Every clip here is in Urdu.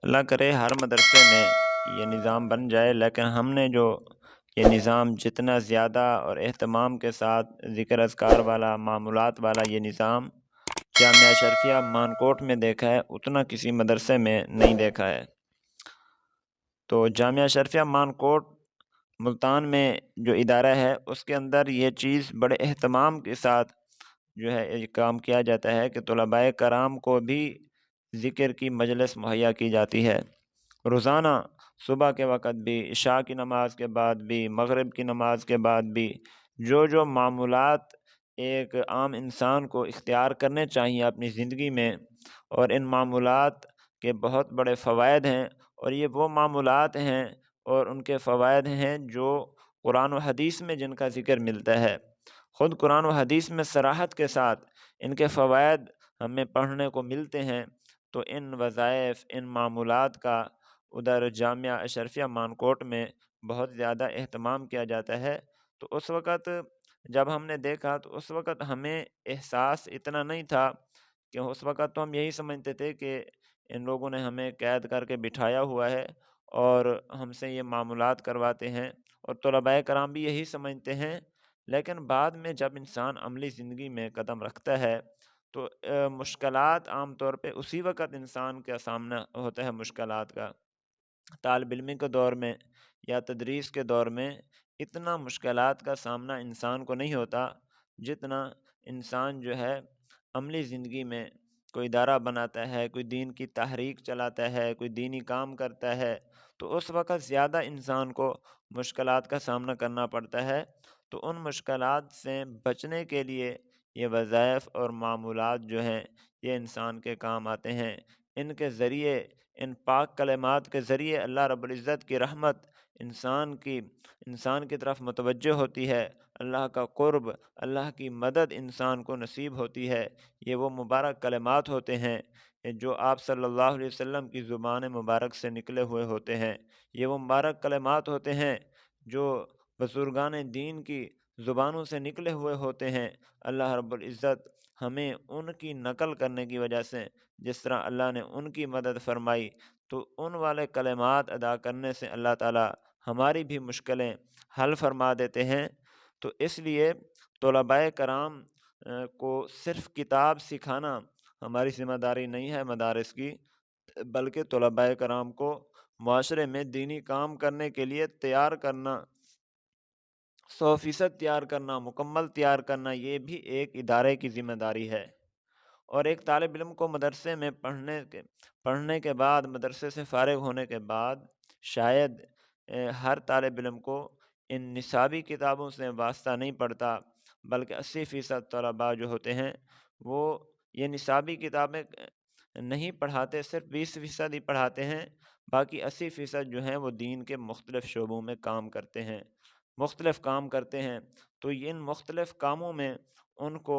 اللہ کرے ہر مدرسے میں یہ نظام بن جائے، لیکن ہم نے جو یہ نظام جتنا زیادہ اور اہتمام کے ساتھ ذکر اذکار والا، معمولات والا یہ نظام جامعہ اشرفیہ مانکوٹ میں دیکھا ہے، اتنا کسی مدرسے میں نہیں دیکھا ہے۔ تو جامعہ اشرفیہ مانکوٹ ملتان میں جو ادارہ ہے، اس کے اندر یہ چیز بڑے اہتمام کے ساتھ جو ہے یہ کام کیا جاتا ہے کہ طلباء کرام کو بھی ذکر کی مجلس مہیا کی جاتی ہے۔ روزانہ صبح کے وقت بھی، عشاء کی نماز کے بعد بھی، مغرب کی نماز کے بعد بھی جو معمولات ایک عام انسان کو اختیار کرنے چاہیے اپنی زندگی میں، اور ان معمولات کے بہت بڑے فوائد ہیں، اور یہ وہ معمولات ہیں اور ان کے فوائد ہیں جو قرآن و حدیث میں جن کا ذکر ملتا ہے۔ خود قرآن و حدیث میں صراحت کے ساتھ ان کے فوائد ہمیں پڑھنے کو ملتے ہیں۔ تو ان وظائف، ان معمولات کا ادھر جامعہ اشرفیہ مانکوٹ میں بہت زیادہ اہتمام کیا جاتا ہے۔ تو اس وقت جب ہم نے دیکھا تو اس وقت ہمیں احساس اتنا نہیں تھا، کہ اس وقت تو ہم یہی سمجھتے تھے کہ ان لوگوں نے ہمیں قید کر کے بٹھایا ہوا ہے اور ہم سے یہ معمولات کرواتے ہیں، اور طلباء کرام بھی یہی سمجھتے ہیں۔ لیکن بعد میں جب انسان عملی زندگی میں قدم رکھتا ہے تو مشکلات عام طور پہ اسی وقت انسان کا سامنا ہوتا ہے مشکلات کا۔ طالب علمی کے دور میں یا تدریس کے دور میں اتنا مشکلات کا سامنا انسان کو نہیں ہوتا، جتنا انسان جو ہے عملی زندگی میں کوئی ادارہ بناتا ہے، کوئی دین کی تحریک چلاتا ہے، کوئی دینی کام کرتا ہے، تو اس وقت زیادہ انسان کو مشکلات کا سامنا کرنا پڑتا ہے۔ تو ان مشکلات سے بچنے کے لیے یہ وظائف اور معمولات جو ہیں یہ انسان کے کام آتے ہیں۔ ان کے ذریعے، ان پاک کلمات کے ذریعے اللہ رب العزت کی رحمت انسان کی طرف متوجہ ہوتی ہے، اللہ کا قرب، اللہ کی مدد انسان کو نصیب ہوتی ہے۔ یہ وہ مبارک کلمات ہوتے ہیں جو آپ صلی اللہ علیہ وسلم کی زبان مبارک سے نکلے ہوئے ہوتے ہیں۔ یہ وہ مبارک کلمات ہوتے ہیں جو بزرگان دین کی زبانوں سے نکلے ہوئے ہوتے ہیں۔ اللہ رب العزت ہمیں ان کی نقل کرنے کی وجہ سے، جس طرح اللہ نے ان کی مدد فرمائی، تو ان والے کلمات ادا کرنے سے اللہ تعالی ہماری بھی مشکلیں حل فرما دیتے ہیں۔ تو اس لیے طلباء کرام کو صرف کتاب سکھانا ہماری ذمہ داری نہیں ہے مدارس کی، بلکہ طلباء کرام کو معاشرے میں دینی کام کرنے کے لیے تیار کرنا، 100% تیار کرنا، مکمل تیار کرنا، یہ بھی ایک ادارے کی ذمہ داری ہے۔ اور ایک طالب علم کو مدرسے میں پڑھنے کے بعد، مدرسے سے فارغ ہونے کے بعد شاید ہر طالب علم کو ان نصابی کتابوں سے واسطہ نہیں پڑتا، بلکہ 80% طلباء جو ہوتے ہیں وہ یہ نصابی کتابیں نہیں پڑھاتے، صرف 20% ہی پڑھاتے ہیں، باقی 80% جو ہیں وہ دین کے مختلف شعبوں میں کام کرتے ہیں، مختلف کام کرتے ہیں۔ تو ان مختلف کاموں میں ان کو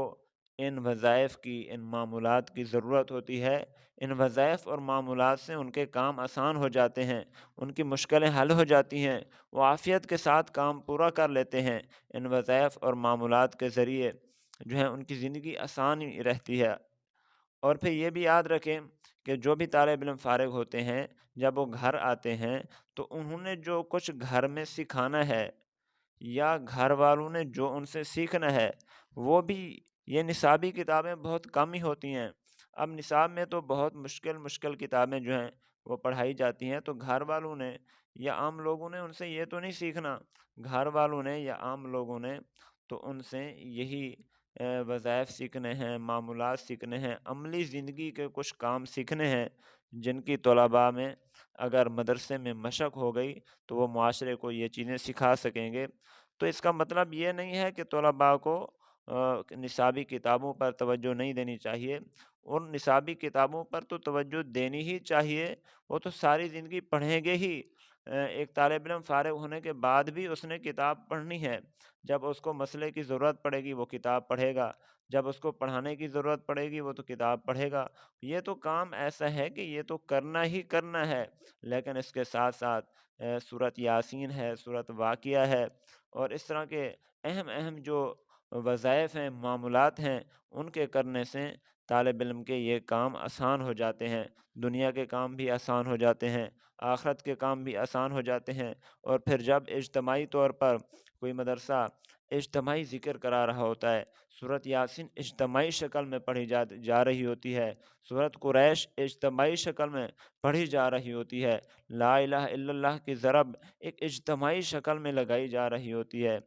ان وظائف کی، ان معمولات کی ضرورت ہوتی ہے۔ ان وظائف اور معمولات سے ان کے کام آسان ہو جاتے ہیں، ان کی مشکلیں حل ہو جاتی ہیں، وہ عافیت کے ساتھ کام پورا کر لیتے ہیں۔ ان وظائف اور معمولات کے ذریعے جو ہے ان کی زندگی آسان ہی رہتی ہے۔ اور پھر یہ بھی یاد رکھیں کہ جو بھی طالب علم فارغ ہوتے ہیں، جب وہ گھر آتے ہیں تو انہوں نے جو کچھ گھر میں سکھانا ہے یا گھر والوں نے جو ان سے سیکھنا ہے، وہ بھی یہ نصابی کتابیں بہت کم ہی ہوتی ہیں۔ اب نصاب میں تو بہت مشکل کتابیں جو ہیں وہ پڑھائی جاتی ہیں، تو گھر والوں نے یا عام لوگوں نے ان سے یہ تو نہیں سیکھنا، گھر والوں نے یا عام لوگوں نے تو ان سے یہی وظائف سیکھنے ہیں، معمولات سیکھنے ہیں، عملی زندگی کے کچھ کام سیکھنے ہیں، جن کی طلباء میں اگر مدرسے میں مشق ہو گئی تو وہ معاشرے کو یہ چیزیں سکھا سکیں گے۔ تو اس کا مطلب یہ نہیں ہے کہ طلباء کو نصابی کتابوں پر توجہ نہیں دینی چاہیے، ان نصابی کتابوں پر تو توجہ دینی ہی چاہیے، وہ تو ساری زندگی پڑھیں گے ہی۔ ایک طالب علم فارغ ہونے کے بعد بھی اس نے کتاب پڑھنی ہے، جب اس کو مسئلے کی ضرورت پڑے گی وہ کتاب پڑھے گا، جب اس کو پڑھانے کی ضرورت پڑے گی وہ تو کتاب پڑھے گا۔ یہ تو کام ایسا ہے کہ یہ تو کرنا ہی کرنا ہے، لیکن اس کے ساتھ ساتھ سورۃ یاسین ہے، سورۃ واقعہ ہے، اور اس طرح کے اہم جو وظائف ہیں، معمولات ہیں، ان کے کرنے سے طالب علم کے یہ کام آسان ہو جاتے ہیں، دنیا کے کام بھی آسان ہو جاتے ہیں، آخرت کے کام بھی آسان ہو جاتے ہیں۔ اور پھر جب اجتماعی طور پر کوئی مدرسہ اجتماعی ذکر کرا رہا ہوتا ہے، سورۃ یاسین اجتماعی شکل میں پڑھی جا رہی ہوتی ہے، سورۃ قریش اجتماعی شکل میں پڑھی جا رہی ہوتی ہے، لا الہ الا اللہ کی ضرب ایک اجتماعی شکل میں لگائی جا رہی ہوتی ہے،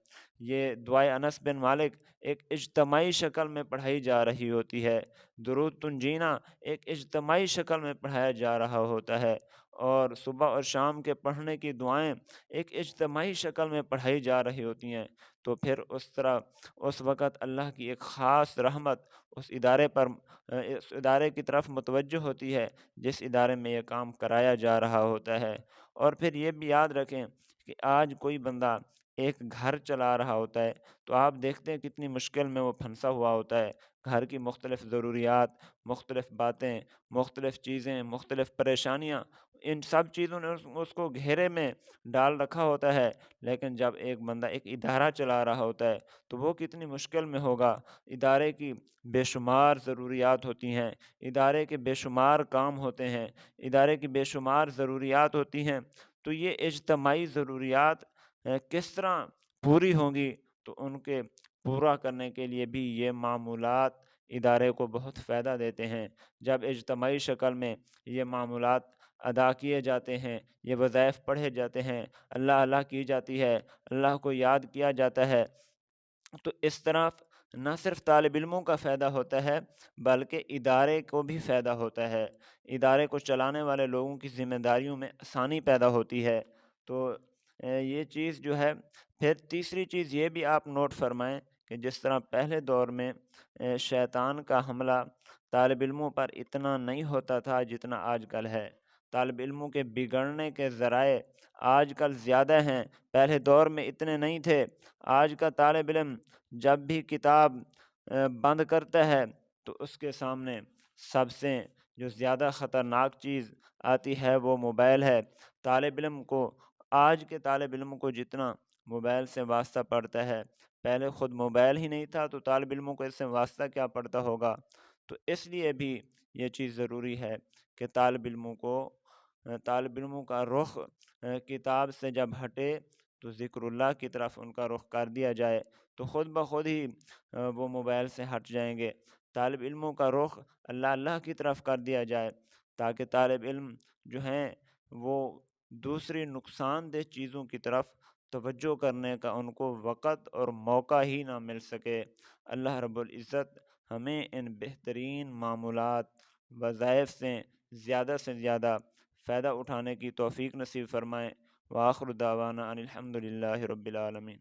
یہ دعائے انس بن مالک ایک اجتماعی شکل میں پڑھائی جا رہی ہوتی ہے، درود تنجینا ایک اجتماعی شکل میں پڑھایا جا رہا ہوتا ہے، اور صبح اور شام کے پڑھنے کی دعائیں ایک اجتماعی شکل میں پڑھائی جا رہی ہوتی ہیں، تو پھر اس طرح اس وقت اللہ کی ایک خاص رحمت اس ادارے پر اس ادارے کی طرف متوجہ ہوتی ہے جس ادارے میں یہ کام کرایا جا رہا ہوتا ہے۔ اور پھر یہ بھی یاد رکھیں کہ آج کوئی بندہ ایک گھر چلا رہا ہوتا ہے تو آپ دیکھتے ہیں کتنی مشکل میں وہ پھنسا ہوا ہوتا ہے، گھر کی مختلف ضروریات، مختلف باتیں، مختلف چیزیں، مختلف پریشانیاں، ان سب چیزوں نے اس کو گھیرے میں ڈال رکھا ہوتا ہے، لیکن جب ایک بندہ ایک ادارہ چلا رہا ہوتا ہے تو وہ کتنی مشکل میں ہوگا۔ ادارے کی بے شمار ضروریات ہوتی ہیں، ادارے کے بے شمار کام ہوتے ہیں، ادارے کی بے شمار ضروریات ہوتی ہیں، تو یہ اجتماعی ضروریات کس طرح پوری ہوں گی؟ تو ان کے پورا کرنے کے لیے بھی یہ معمولات ادارے کو بہت فائدہ دیتے ہیں۔ جب اجتماعی شکل میں یہ معمولات ادا کیے جاتے ہیں، یہ وظائف پڑھے جاتے ہیں، اللہ اللہ کی جاتی ہے، اللہ کو یاد کیا جاتا ہے، تو اس طرح نہ صرف طالب علموں کا فائدہ ہوتا ہے بلکہ ادارے کو بھی فائدہ ہوتا ہے، ادارے کو چلانے والے لوگوں کی ذمہ داریوں میں آسانی پیدا ہوتی ہے۔ تو یہ چیز جو ہے، پھر تیسری چیز یہ بھی آپ نوٹ فرمائیں کہ جس طرح پہلے دور میں شیطان کا حملہ طالب علموں پر اتنا نہیں ہوتا تھا جتنا آج کل ہے، طالب علموں کے بگڑنے کے ذرائع آج کل زیادہ ہیں، پہلے دور میں اتنے نہیں تھے۔ آج کا طالب علم جب بھی کتاب بند کرتا ہے تو اس کے سامنے سب سے جو زیادہ خطرناک چیز آتی ہے وہ موبائل ہے۔ طالب علم کو، آج کے طالب علم کو جتنا موبائل سے واسطہ پڑتا ہے، پہلے خود موبائل ہی نہیں تھا تو طالب علموں کو اس سے واسطہ کیا پڑتا ہوگا؟ تو اس لیے بھی یہ چیز ضروری ہے کہ طالب علموں کا رخ کتاب سے جب ہٹے تو ذکر اللہ کی طرف ان کا رخ کر دیا جائے تو خود بخود ہی وہ موبائل سے ہٹ جائیں گے۔ طالب علموں کا رخ اللہ اللہ کی طرف کر دیا جائے تاکہ طالب علم جو ہیں وہ دوسری نقصان دہ چیزوں کی طرف توجہ کرنے کا ان کو وقت اور موقع ہی نہ مل سکے۔ اللہ رب العزت ہمیں ان بہترین معمولات، وظائف سے زیادہ فائدہ اٹھانے کی توفیق نصیب فرمائیں۔ وآخر دعوانا ان الحمد للہ رب العالمین۔